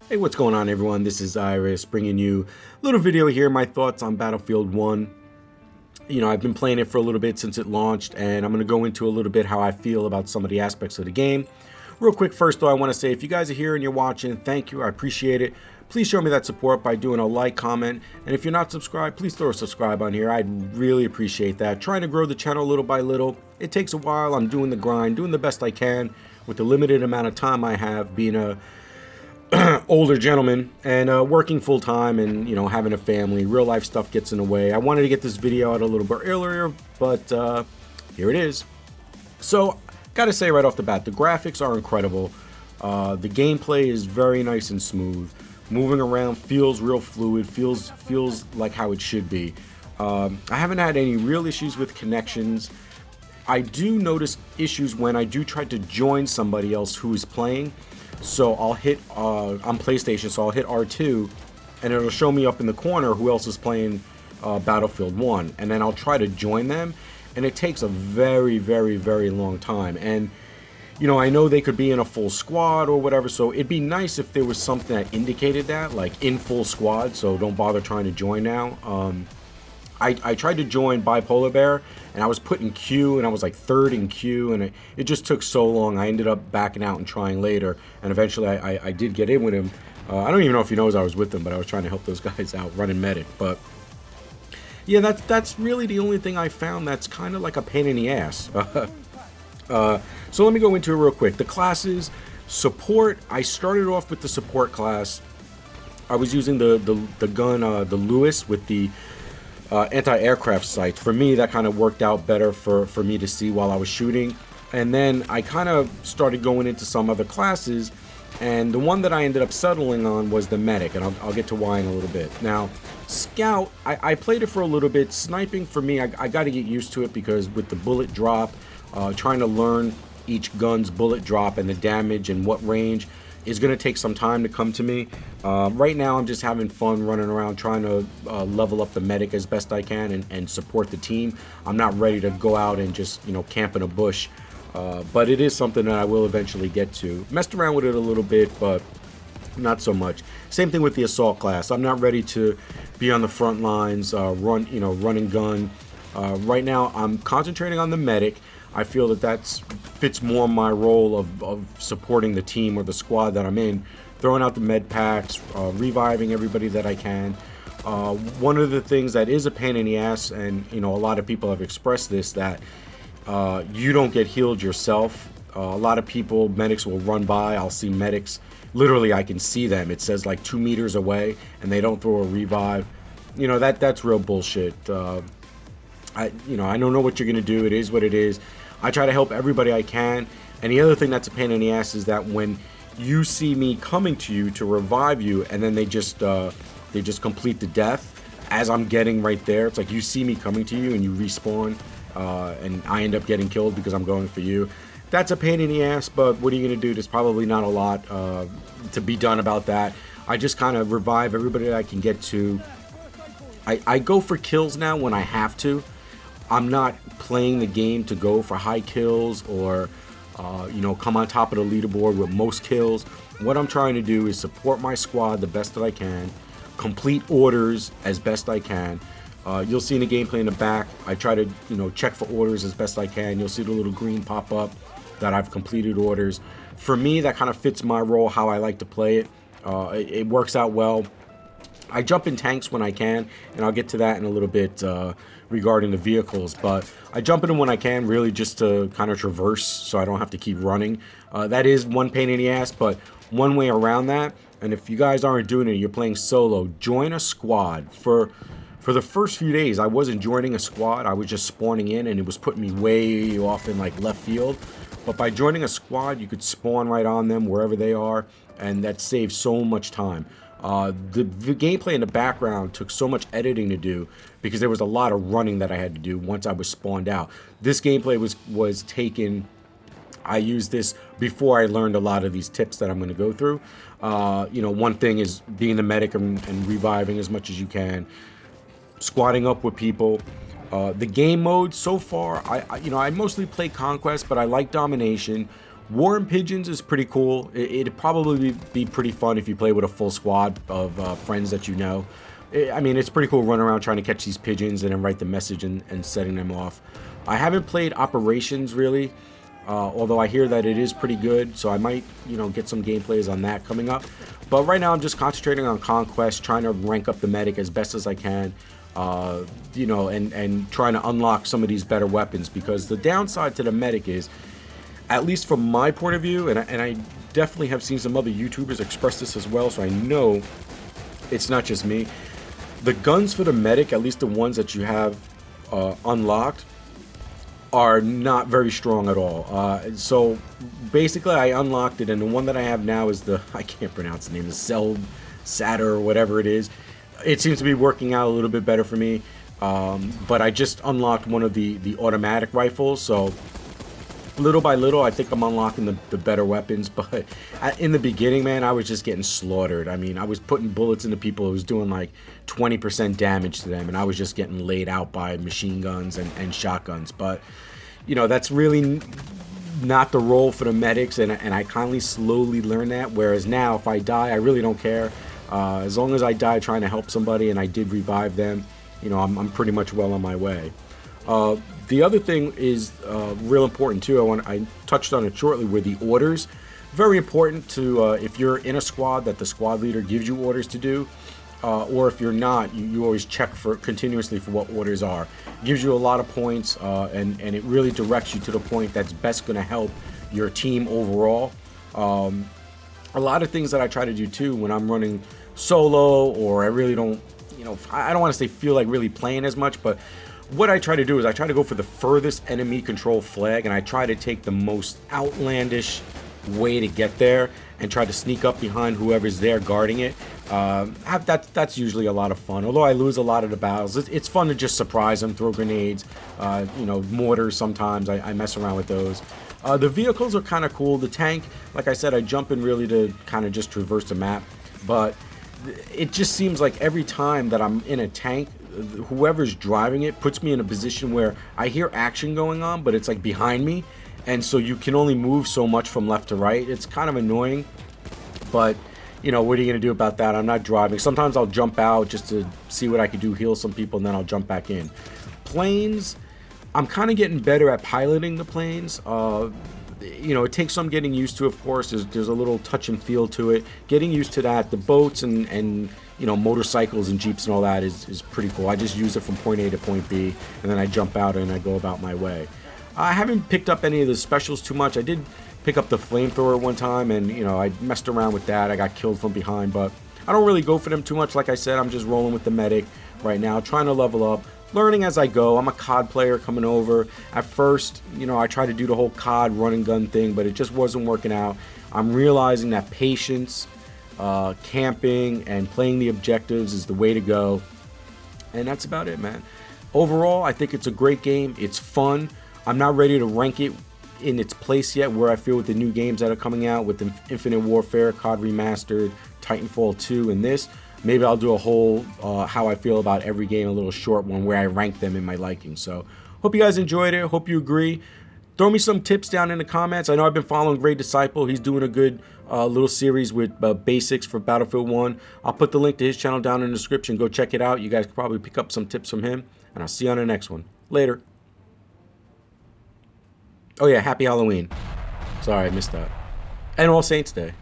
Hey, what's going on, everyone? This is Iris bringing you a little video here, my thoughts on Battlefield 1. I've been playing it for a little bit since it launched, and I'm going to go into a little bit how I feel about some of the aspects of the game. Real quick, first though, I want to say if you guys are here and you're watching, thank you, I appreciate it. Please show me that support by doing a like, comment, and if you're not subscribed, please throw a subscribe on here. I'd really appreciate that. Trying to grow the channel little by little. It takes a while. I'm doing the grind, doing the best I can with the limited amount of time I have, being a older gentleman and working full-time and having a family. Real life stuff gets in the way. I wanted to get this video out a little bit earlier, but here it is. So gotta say right off the bat, the graphics are incredible. The gameplay is very nice and smooth. Moving around feels real fluid, feels like how it should be. I haven't had any real issues with connections. I do notice issues when I do try to join somebody else who is playing. So I'll hit, on PlayStation, so I'll hit R2, and it'll show me up in the corner who else is playing Battlefield 1. And then I'll try to join them, and it takes a very, very, very long time. And, I know they could be in a full squad or whatever, so it'd be nice if there was something that indicated that, like in full squad, so don't bother trying to join now. I tried to join Bipolar Bear, and I was put in queue, and I was like third in queue, and it just took so long. I ended up backing out and trying later, and eventually I did get in with him. I don't even know if he knows I was with him, but I was trying to help those guys out, running medic. But yeah, that's really the only thing I found that's kind of like a pain in the ass. So let me go into it real quick. The classes, support, I started off with the support class. I was using the gun, the Lewis with the anti-aircraft sights. For me, that kind of worked out better for me to see while I was shooting. And then I kind of started going into some other classes, and the one that I ended up settling on was the medic, and I'll get to why in a little bit. Now, scout, I played it for a little bit. Sniping, for me, I got to get used to it because with the bullet drop, trying to learn each gun's bullet drop and the damage and what range is going to take some time to come to me. Right now I'm just having fun running around trying to level up the medic as best I can and support the team. I'm not ready to go out and just camp in a bush, but it is something that I will eventually get to. Messed around with it a little bit, but not so much. Same thing with the assault class. I'm not ready to be on the front lines, run and gun. Right now I'm concentrating on the medic. I feel that fits more my role of supporting the team or the squad that I'm in, throwing out the med packs, reviving everybody that I can. One of the things that is a pain in the ass, and a lot of people have expressed this, that you don't get healed yourself. A lot of people, medics will run by. I'll see medics, literally I can see them. It says like 2 meters away, and they don't throw a revive. That's real bullshit. I don't know what you're gonna do. It is what it is. I try to help everybody I can. And the other thing that's a pain in the ass is that when you see me coming to you to revive you, and then they just complete the death as I'm getting right there. It's like you see me coming to you and you respawn, and I end up getting killed because I'm going for you. That's a pain in the ass, but what are you gonna do? There's probably not a lot to be done about that. I just kind of revive everybody that I can get to. I go for kills now when I have to. I'm not playing the game to go for high kills or come on top of the leaderboard with most kills. What I'm trying to do is support my squad the best that I can, complete orders as best I can. You'll see in the gameplay in the back, I try to check for orders as best I can. You'll see the little green pop up that I've completed orders. For me, that kind of fits my role, how I like to play it. It works out well. I jump in tanks when I can, and I'll get to that in a little bit regarding the vehicles, but I jump in them when I can, really just to kind of traverse so I don't have to keep running. That is one pain in the ass, but one way around that, and if you guys aren't doing it, you're playing solo, join a squad. For the first few days, I wasn't joining a squad, I was just spawning in, and it was putting me way off in like left field. But by joining a squad, you could spawn right on them wherever they are, and that saves so much time. The gameplay in the background took so much editing to do because there was a lot of running that I had to do once I was spawned out. This gameplay was taken. I used this before I learned a lot of these tips that I'm going to go through. One thing is being the medic and reviving as much as you can, squatting up with people. The game mode so far, I mostly play Conquest, but I like Domination. War and Pigeons is pretty cool. It'd probably be pretty fun if you play with a full squad of friends that you know. I mean, it's pretty cool running around trying to catch these pigeons and then write the message and setting them off. I haven't played Operations really, although I hear that it is pretty good, so I might, get some gameplays on that coming up. But right now I'm just concentrating on Conquest, trying to rank up the medic as best as I can, and trying to unlock some of these better weapons, because the downside to the medic is, at least from my point of view, and I definitely have seen some other YouTubers express this as well, so I know it's not just me. The guns for the medic, at least the ones that you have unlocked, are not very strong at all. So basically I unlocked it, and the one that I have now is I can't pronounce the name, the Satter or whatever it is. It seems to be working out a little bit better for me, but I just unlocked one of the automatic rifles, so little by little I think I'm unlocking the better weapons. But in the beginning, man, I was just getting slaughtered. I mean, I was putting bullets into people. It was doing like 20% damage to them, and I was just getting laid out by machine guns and shotguns. But that's really not the role for the medics, and I kindly slowly learned that. Whereas now, if I die, I really don't care. As long as I die trying to help somebody and I did revive them, I'm pretty much well on my way. The other thing is real important too. I touched on it shortly, were the orders. Very important to, if you're in a squad, that the squad leader gives you orders to do, or if you're not, you always check continuously for what orders are. It gives you a lot of points, and it really directs you to the point that's best going to help your team overall. A lot of things that I try to do too when I'm running solo, or I really don't, I don't want to say feel like really playing as much, but what I try to do is I try to go for the furthest enemy control flag, and I try to take the most outlandish way to get there and try to sneak up behind whoever's there guarding it. That's usually a lot of fun, although I lose a lot of the battles. It's fun to just surprise them, throw grenades, mortars sometimes. I mess around with those. The vehicles are kind of cool. The tank, like I said, I jump in really to kind of just traverse the map, but it just seems like every time that I'm in a tank, whoever's driving it puts me in a position where I hear action going on, but it's like behind me, and so you can only move so much from left to right. It's kind of annoying, but what are you gonna do about that? I'm not driving. Sometimes I'll jump out just to see what I can do, heal some people, and then I'll jump back in. Planes, I'm kind of getting better at piloting the planes. It takes some getting used to, of course. There's a little touch and feel to it. Getting used to that. The boats and motorcycles and jeeps and all that is pretty cool. I just use it from point A to point B, and then I jump out and I go about my way. I haven't picked up any of the specials too much. I did pick up the flamethrower one time, and I messed around with that. I got killed from behind, but I don't really go for them too much. Like I said, I'm just rolling with the medic right now, trying to level up, learning as I go. I'm a COD player coming over. At first, I tried to do the whole COD run and gun thing, but it just wasn't working out. I'm realizing that patience, camping, and playing the objectives is the way to go. And that's about it, man. Overall, I think it's a great game. It's fun. I'm not ready to rank it in its place yet, where I feel with the new games that are coming out, with the Infinite Warfare, COD Remastered, Titanfall 2, and this. Maybe I'll do a whole how I feel about every game, a little short one where I rank them in my liking. So hope you guys enjoyed it. Hope you agree. Throw me some tips down in the comments. I know I've been following Great Disciple. He's doing a good little series with basics for Battlefield 1. I'll put the link to his channel down in the description. Go check it out. You guys can probably pick up some tips from him. And I'll see you on the next one. Later. Oh yeah, happy Halloween. Sorry, I missed that. And All Saints Day.